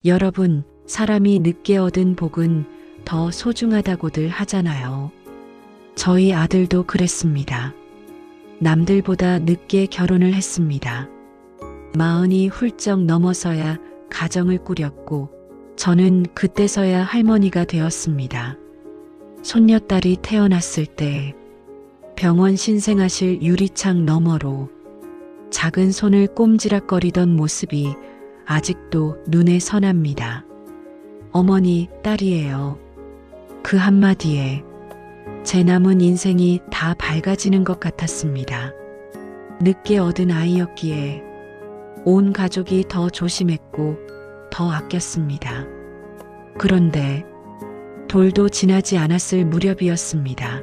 여러분, 사람이 늦게 얻은 복은 더 소중하다고들 하잖아요. 저희 아들도 그랬습니다. 남들보다 늦게 결혼을 했습니다. 40이 훌쩍 넘어서야 가정을 꾸렸고 저는 그때서야 할머니가 되었습니다. 손녀딸이 태어났을 때 병원 신생아실 유리창 너머로 작은 손을 꼼지락거리던 모습이 아직도 눈에 선합니다. 어머니, 딸이에요. 그 한마디에 제 남은 인생이 다 밝아지는 것 같았습니다. 늦게 얻은 아이였기에 온 가족이 더 조심했고 더 아꼈습니다. 그런데 돌도 지나지 않았을 무렵이었습니다.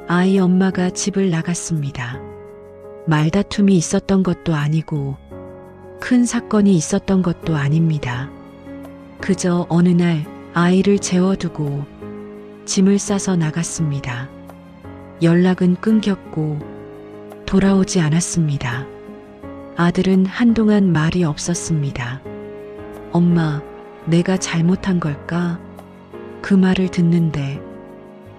아이 엄마가 집을 나갔습니다. 말다툼이 있었던 것도 아니고 큰 사건이 있었던 것도 아닙니다. 그저 어느 날 아이를 재워두고 짐을 싸서 나갔습니다. 연락은 끊겼고 돌아오지 않았습니다. 아들은 한동안 말이 없었습니다. 엄마, 내가 잘못한 걸까? 그 말을 듣는데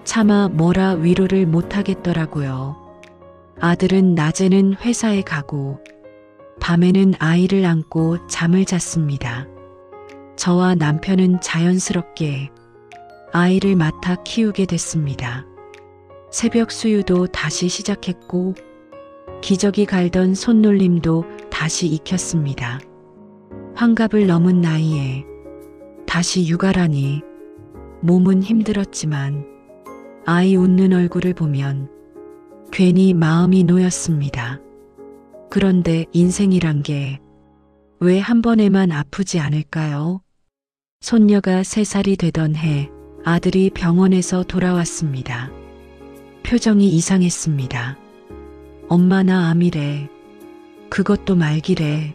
차마 뭐라 위로를 못하겠더라고요. 아들은 낮에는 회사에 가고 밤에는 아이를 안고 잠을 잤습니다. 저와 남편은 자연스럽게 아이를 맡아 키우게 됐습니다. 새벽 수유도 다시 시작했고 기저귀 갈던 손놀림도 다시 익혔습니다. 환갑을 넘은 나이에 다시 육아라니 몸은 힘들었지만 아이 웃는 얼굴을 보면 괜히 마음이 놓였습니다. 그런데 인생이란 게 왜 한 번에만 아프지 않을까요? 손녀가 3살이 되던 해 아들이 병원에서 돌아왔습니다. 표정이 이상했습니다. 엄마 나 암이래. 그것도 말기래.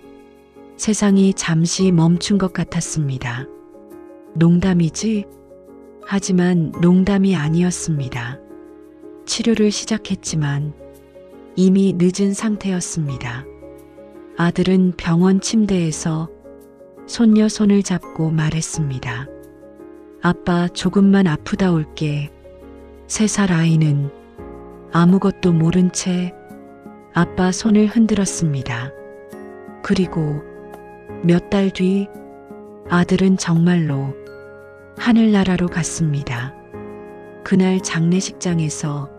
세상이 잠시 멈춘 것 같았습니다. 농담이지? 하지만 농담이 아니었습니다. 치료를 시작했지만 이미 늦은 상태였습니다. 아들은 병원 침대에서 손녀 손을 잡고 말했습니다. 아빠 조금만 아프다 올게. 3살 아이는 아무것도 모른 채 아빠 손을 흔들었습니다. 그리고 몇 달 뒤 아들은 정말로 하늘나라로 갔습니다. 그날 장례식장에서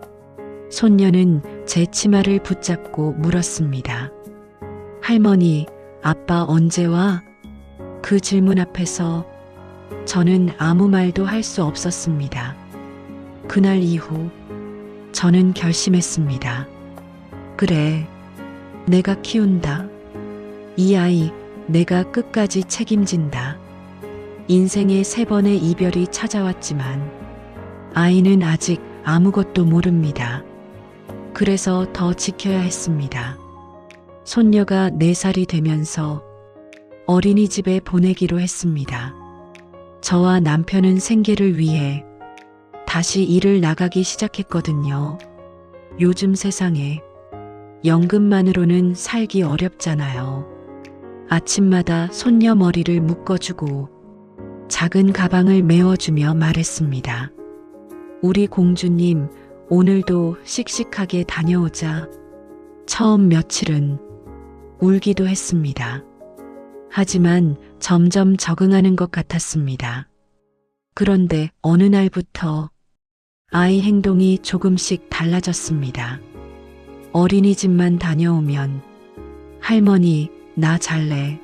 손녀는 제 치마를 붙잡고 물었습니다. 할머니, 아빠 언제 와? 그 질문 앞에서 저는 아무 말도 할 수 없었습니다. 그날 이후 저는 결심했습니다. 그래, 내가 키운다. 이 아이 내가 끝까지 책임진다. 인생의 3번의 이별이 찾아왔지만 아이는 아직 아무것도 모릅니다. 그래서 더 지켜야 했습니다. 손녀가 4살이 되면서 어린이집에 보내기로 했습니다. 저와 남편은 생계를 위해 다시 일을 나가기 시작했거든요. 요즘 세상에 연금만으로는 살기 어렵잖아요. 아침마다 손녀 머리를 묶어주고 작은 가방을 메워주며 말했습니다. 우리 공주님, 오늘도 씩씩하게 다녀오자. 처음 며칠은 울기도 했습니다. 하지만 점점 적응하는 것 같았습니다. 그런데 어느 날부터 아이 행동이 조금씩 달라졌습니다. 어린이집만 다녀오면 할머니, 나 잘래.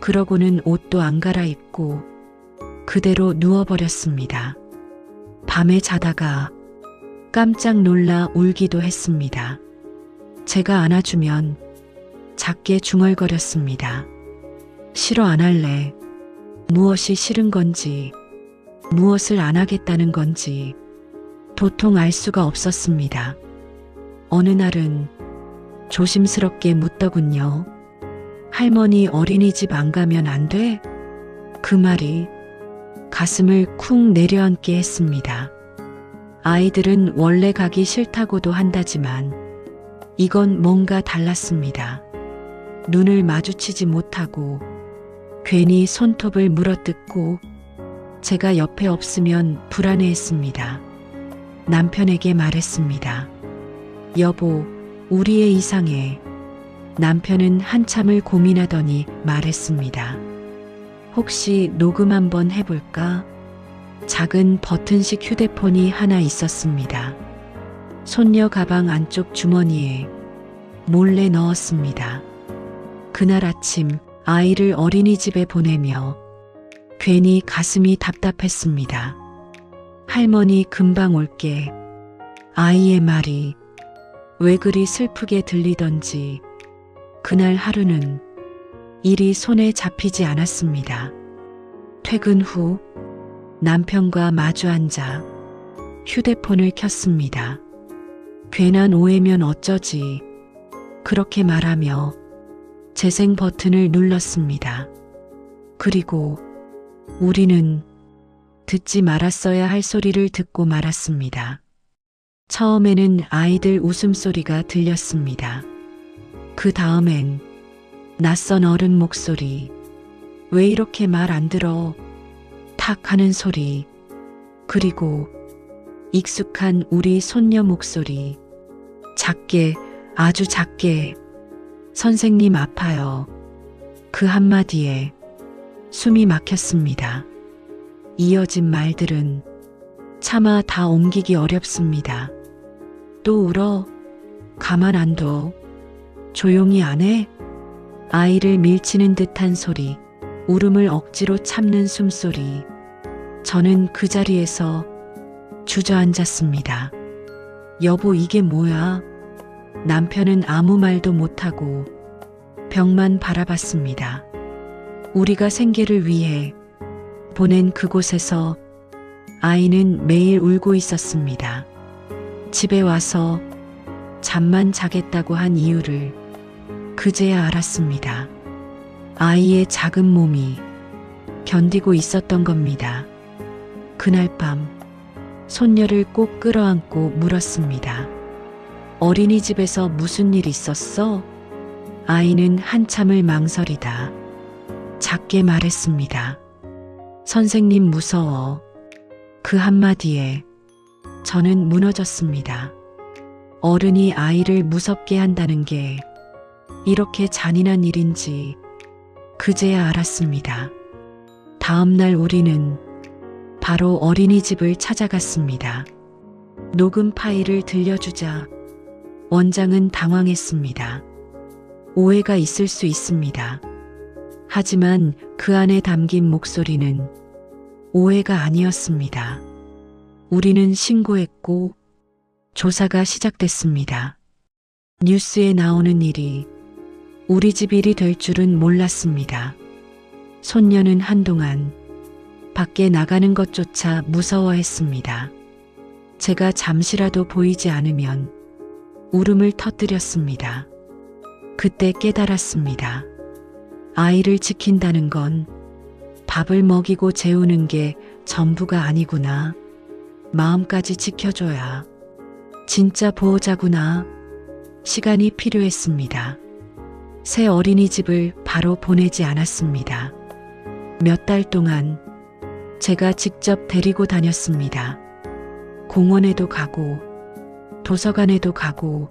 그러고는 옷도 안 갈아입고 그대로 누워버렸습니다. 밤에 자다가 깜짝 놀라 울기도 했습니다. 제가 안아주면 작게 중얼거렸습니다. 싫어 안 할래. 무엇이 싫은 건지, 무엇을 안 하겠다는 건지 도통 알 수가 없었습니다. 어느 날은 조심스럽게 묻더군요. 할머니 어린이집 안 가면 안 돼? 그 말이 가슴을 쿵 내려앉게 했습니다. 아이들은 원래 가기 싫다고도 한다지만 이건 뭔가 달랐습니다. 눈을 마주치지 못하고 괜히 손톱을 물어뜯고 제가 옆에 없으면 불안해했습니다. 남편에게 말했습니다. 여보, 우리 애 이상해. 남편은 한참을 고민하더니 말했습니다. 혹시 녹음 한번 해볼까? 작은 버튼식 휴대폰이 하나 있었습니다. 손녀 가방 안쪽 주머니에 몰래 넣었습니다. 그날 아침 아이를 어린이집에 보내며 괜히 가슴이 답답했습니다. 할머니 금방 올게. 아이의 말이 왜 그리 슬프게 들리던지 그날 하루는 일이 손에 잡히지 않았습니다. 퇴근 후 남편과 마주 앉아 휴대폰을 켰습니다. 괜한 오해면 어쩌지 그렇게 말하며 재생 버튼을 눌렀습니다. 그리고 우리는 듣지 말았어야 할 소리를 듣고 말았습니다. 처음에는 아이들 웃음소리가 들렸습니다. 그 다음엔 낯선 어른 목소리, 왜 이렇게 말 안 들어? 탁 하는 소리, 그리고 익숙한 우리 손녀 목소리, 작게, 아주 작게, 선생님 아파요. 그 한마디에 숨이 막혔습니다. 이어진 말들은 차마 다 옮기기 어렵습니다. 또 울어? 가만 안 둬. 조용히 안 해? 아이를 밀치는 듯한 소리, 울음을 억지로 참는 숨소리. 저는 그 자리에서 주저앉았습니다. 여보, 이게 뭐야? 남편은 아무 말도 못하고 벽만 바라봤습니다. 우리가 생계를 위해 보낸 그곳에서 아이는 매일 울고 있었습니다. 집에 와서 잠만 자겠다고 한 이유를 그제야 알았습니다. 아이의 작은 몸이 견디고 있었던 겁니다. 그날 밤 손녀를 꼭 끌어안고 물었습니다. 어린이집에서 무슨 일 있었어? 아이는 한참을 망설이다 작게 말했습니다. 선생님 무서워. 그 한마디에 저는 무너졌습니다. 어른이 아이를 무섭게 한다는 게 이렇게 잔인한 일인지 그제야 알았습니다. 다음 날 우리는 바로 어린이집을 찾아갔습니다. 녹음 파일을 들려주자 원장은 당황했습니다. 오해가 있을 수 있습니다. 하지만 그 안에 담긴 목소리는 오해가 아니었습니다. 우리는 신고했고 조사가 시작됐습니다. 뉴스에 나오는 일이 우리 집 일이 될 줄은 몰랐습니다. 손녀는 한동안 밖에 나가는 것조차 무서워했습니다. 제가 잠시라도 보이지 않으면 울음을 터뜨렸습니다. 그때 깨달았습니다. 아이를 지킨다는 건 밥을 먹이고 재우는 게 전부가 아니구나. 마음까지 지켜줘야 진짜 보호자구나. 시간이 필요했습니다. 새 어린이집을 바로 보내지 않았습니다. 몇 달 동안 제가 직접 데리고 다녔습니다. 공원에도 가고 도서관에도 가고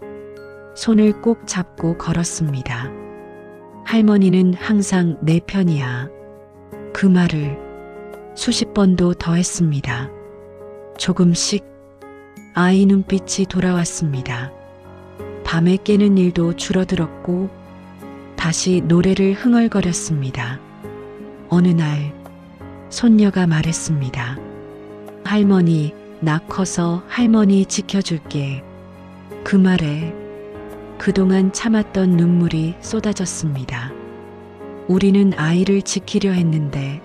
손을 꼭 잡고 걸었습니다. 할머니는 항상 내 편이야. 그 말을 수십 번도 더 했습니다. 조금씩 아이 눈빛이 돌아왔습니다. 밤에 깨는 일도 줄어들었고 다시 노래를 흥얼거렸습니다. 어느 날 손녀가 말했습니다. 할머니, 나 커서 할머니 지켜줄게. 그 말에 그동안 참았던 눈물이 쏟아졌습니다. 우리는 아이를 지키려 했는데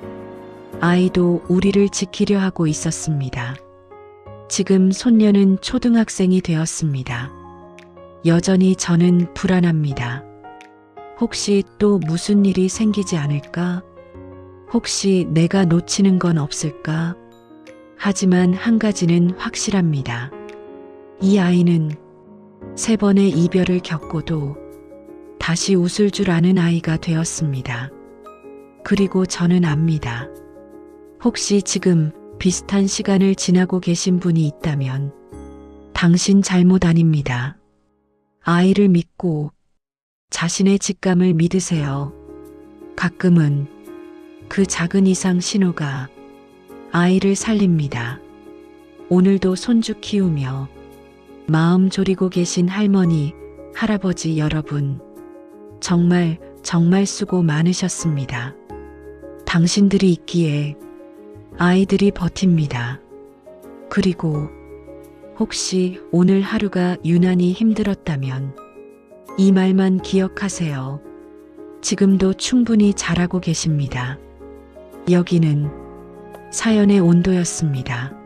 아이도 우리를 지키려 하고 있었습니다. 지금 손녀는 초등학생이 되었습니다. 여전히 저는 불안합니다. 혹시 또 무슨 일이 생기지 않을까? 혹시 내가 놓치는 건 없을까? 하지만 한 가지는 확실합니다. 이 아이는 3번의 이별을 겪고도 다시 웃을 줄 아는 아이가 되었습니다. 그리고 저는 압니다. 혹시 지금 비슷한 시간을 지나고 계신 분이 있다면 당신 잘못 아닙니다. 아이를 믿고 자신의 직감을 믿으세요. 가끔은 그 작은 이상 신호가 아이를 살립니다. 오늘도 손주 키우며 마음 졸이고 계신 할머니, 할아버지 여러분, 정말 수고 많으셨습니다. 당신들이 있기에 아이들이 버팁니다. 그리고 혹시 오늘 하루가 유난히 힘들었다면 이 말만 기억하세요. 지금도 충분히 잘하고 계십니다. 여기는 사연의 온도였습니다.